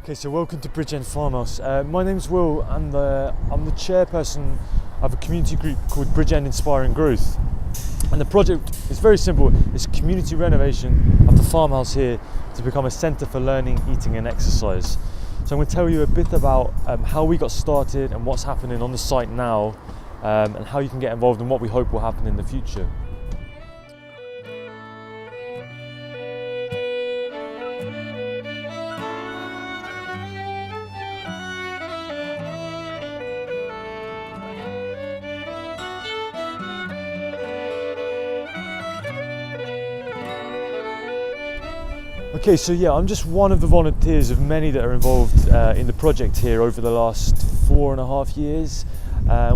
Okay, so welcome to Bridgend Farmhouse. My name's Will, and I'm the chairperson of a community group called Bridgend Inspiring Growth. And the project is very simple. It's community renovation of the farmhouse here to become a centre for learning, eating and exercise. So I'm going to tell you a bit about how we got started and what's happening on the site now, and how you can get involved and what we hope will happen in the future. Okay, so yeah, I'm just one of the volunteers of many that are involved in the project here over the last 4.5 years.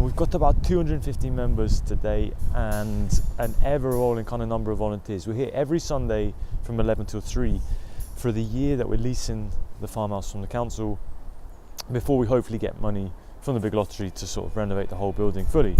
We've got about 250 members today and an ever-rolling kind of number of volunteers. We're here every Sunday from 11 till 3 for the year that we're leasing the farmhouse from the council before we hopefully get money from the big lottery to sort of renovate the whole building fully.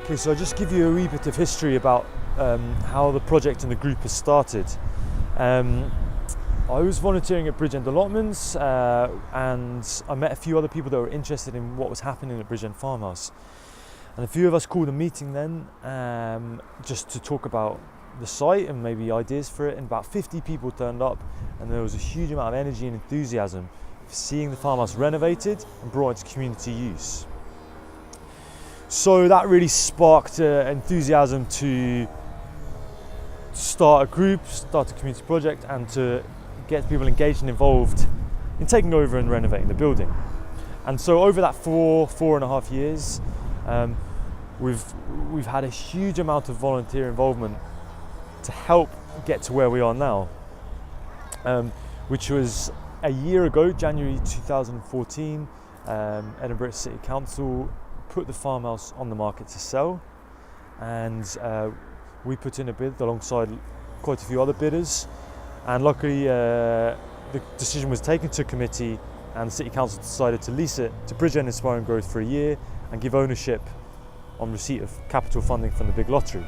Okay, so I'll just give you a wee bit of history about how the project and the group has started. I was volunteering at Bridgend Allotments and I met a few other people that were interested in what was happening at Bridgend Farmhouse. And a few of us called a meeting then just to talk about the site and maybe ideas for it, and about 50 people turned up, and there was a huge amount of energy and enthusiasm for seeing the farmhouse renovated and brought into community use. So that really sparked enthusiasm to start a group, start a community project, and to get people engaged and involved in taking over and renovating the building. And so over that 4.5 years, we've had a huge amount of volunteer involvement to help get to where we are now, which was a year ago, January 2014. Edinburgh City Council put the farmhouse on the market to sell, and we put in a bid alongside quite a few other bidders, and luckily the decision was taken to committee and the City Council decided to lease it to Bridgend Inspiring Growth for a year and give ownership on receipt of capital funding from the big lottery.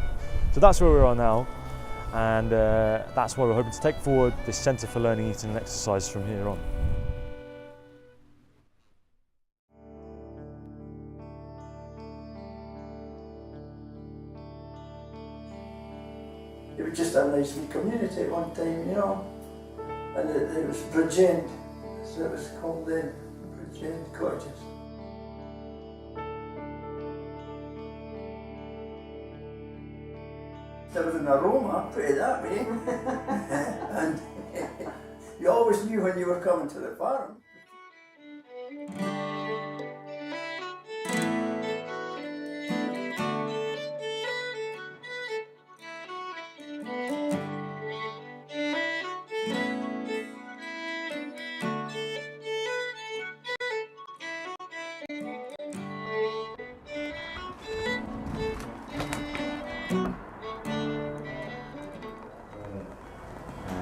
So that's where we are now, and that's why we're hoping to take forward this centre for learning, eating and exercise from here on. It was just a nice wee community at one time, you know, and it was Bridgend, so it was called then, Bridgend Cottages. There was an aroma, put it that way, and you always knew when you were coming to the farm.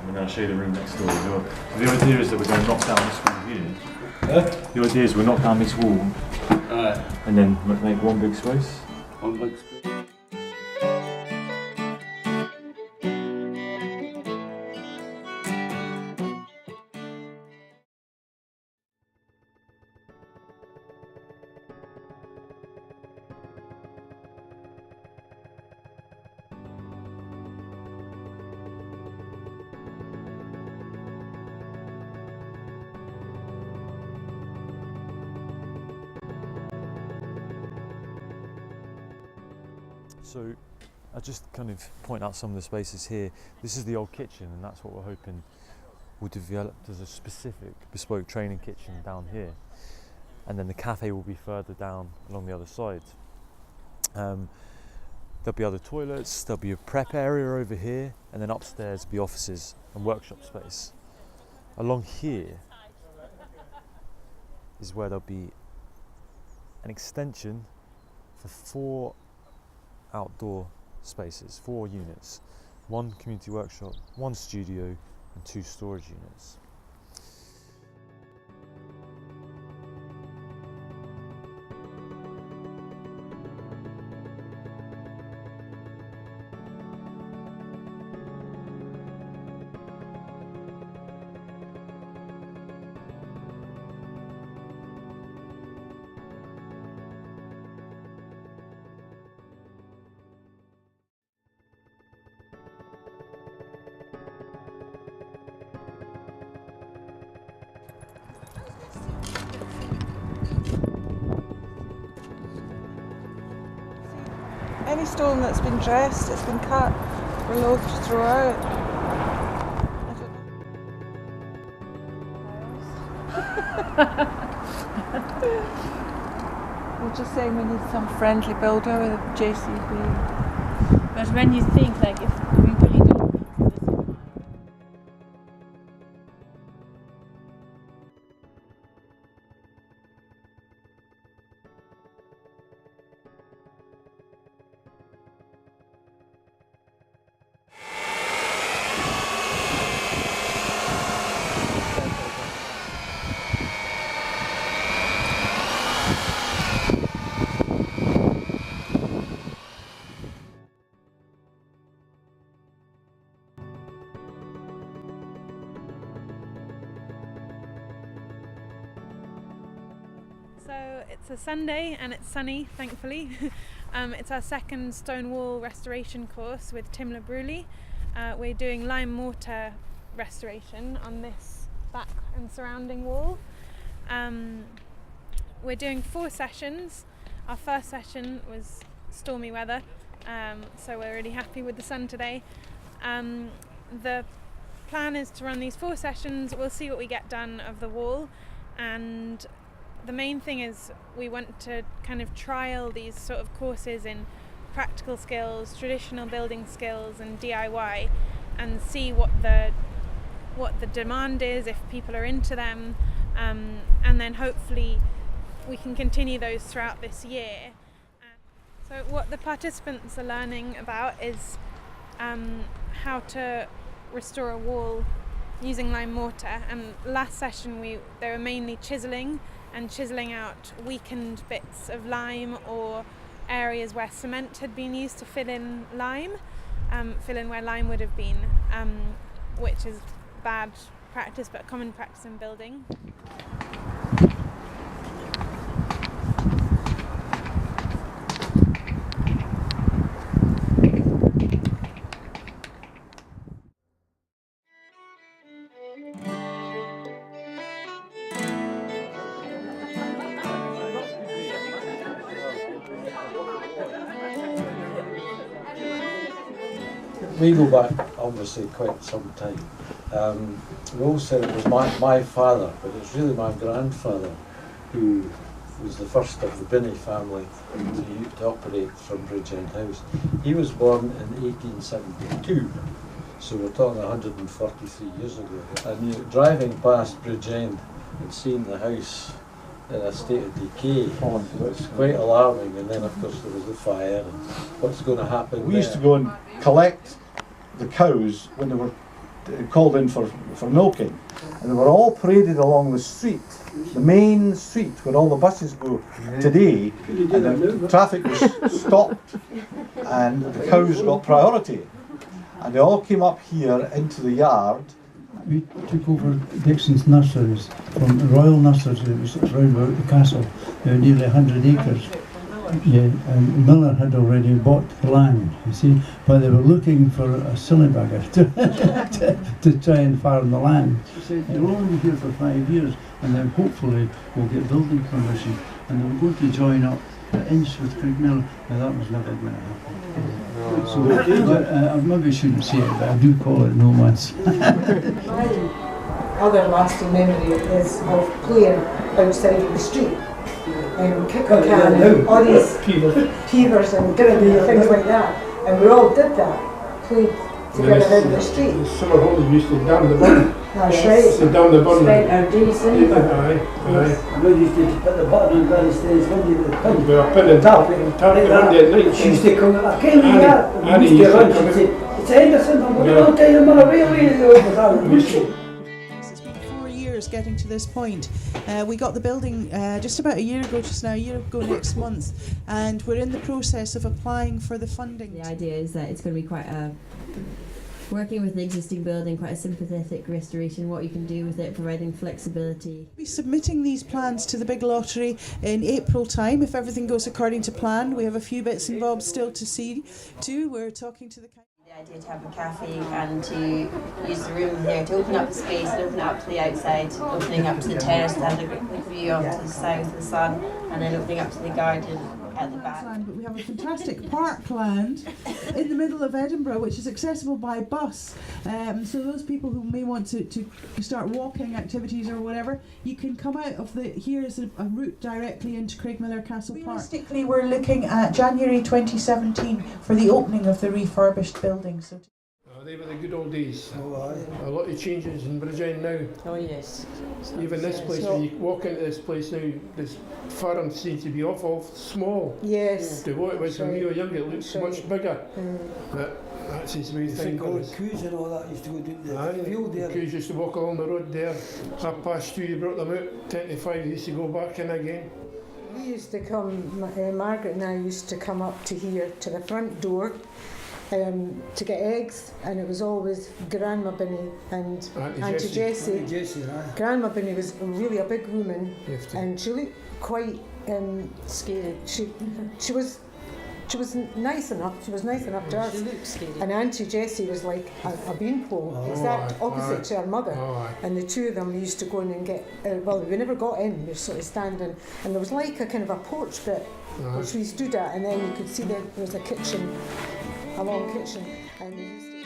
And I'll show you the room next door as well. So the idea is that we're going to knock down this wall here. The idea is we'll knock down this wall and then make one big space. One big space. So I'll just kind of point out some of the spaces here. This is the old kitchen, and that's what we're hoping will develop as a specific bespoke training kitchen down here. And then the cafe will be further down along the other side. There'll be other toilets, there'll be a prep area over here, and then upstairs will be offices and workshop space. along here is where there'll be an extension for 4 outdoor spaces, 4 units, 1 community workshop, 1 studio and 2 storage units. Any stone that's been dressed, it's been cut, reloafed throughout. We're just saying we need some friendly builder with a JCB. But when you think, like, if we really don't need this, So it's a Sunday and it's sunny, thankfully. It's our second stone wall restoration course with Tim LaBruley. We're doing lime mortar restoration on this back and surrounding wall. We're doing 4 sessions. Our first session was stormy weather, so we're really happy with the sun today. The plan is to run these 4 sessions. We'll see what we get done of the wall, and the main thing is we want to kind of trial these sort of courses in practical skills, traditional building skills and DIY, and see what the demand is, if people are into them, and then hopefully we can continue those throughout this year. So what the participants are learning about is how to restore a wall using lime mortar, and last session they were mainly chiselling out weakened bits of lime or areas where cement had been used to fill in where lime would have been, which is bad practice but common practice in building. We go back obviously quite some time. We all said it was my father, but it's really my grandfather who was the first of the Binney family to operate from Bridgend House. He was born in 1872, so we're talking 143 years ago. And driving past Bridgend and seeing the house in a state of decay was quite alarming. And then of course there was the fire and what's going to happen. We used to go and collect the cows when they were called in for milking, and they were all paraded along the street, the main street where all the buses go today, and the traffic was stopped and the cows got priority, and they all came up here into the yard. We took over Dixon's nurseries from the Royal Nurseries, it was round about the castle, nearly 100 acres. Yeah, and Miller had already bought the land, you see, but they were looking for a silly bugger to try and farm the land. They said they'll only be here for 5 years, and then hopefully we'll get building permission, and they were going to join up the Inch with Crickmillar. Now that was never going to happen. So, I maybe shouldn't say it, but I do call it no man's. My other lasting memory is of playing outside of the street. Kick a can and all these peavers and grenadier and things like that, and we all did that, played together in the street. Summer homes used to down the bottom. That's right. So down the bottom. Spent our days in there. Aye. We used to put the button on Granny Stairs when you were We were putting tap it Monday at night. She used to come, I can't Annie- read that. Annie We used to used to run, come she'd in. say, it's Henderson, I'm going Yeah. to tell you, I'm on a railway over there. It's been 4 years getting to this point. We got the building just about a year ago next month, and we're in the process of applying for the funding. The idea is that it's going to be quite a, working with the existing building, quite a sympathetic restoration, what you can do with it, providing flexibility. We'll be submitting these plans to the big lottery in April time, if everything goes according to plan. We have a few bits and bobs still to see to. We're talking to the idea to have a cafe and to use the room here to open up the space and open it up to the outside, opening up to the terrace to have a good view off to the south, the sun, and then opening up to the garden at the back. But we have a fantastic parkland in the middle of Edinburgh, which is accessible by bus. So those people who may want to start walking activities or whatever, you can come out of here's a route directly into Craigmillar Castle Park. Realistically, we're looking at January 2017 for the opening of the refurbished building. So They were the good old days. A lot of changes in Bridgend now. Oh yes. Even this place, when you walk into this place now, this farm seems to be awful small. Yes. To what it was when we were young, it looks much bigger. That seems to be the thing. All the coos and all that used to go to the field The there. coos used to walk along the road there. 2:30 you brought them out, 10 to 5 they used to go back in again. We used to come, Margaret and I used to come up to here, to the front door, to get eggs, and it was always Grandma Binny and Auntie Jessie. Grandma Binny was really a big woman, and she looked quite scary. She was nice enough. She was nice enough to us. She looked scary. And Auntie Jessie was like a beanpole, exact opposite to her mother. And the two of them used to go in and get. Well, we never got in. We were sort of standing, and there was like a kind of a porch bit which we stood at, and then you could see there was a kitchen. A long kitchen, and we used to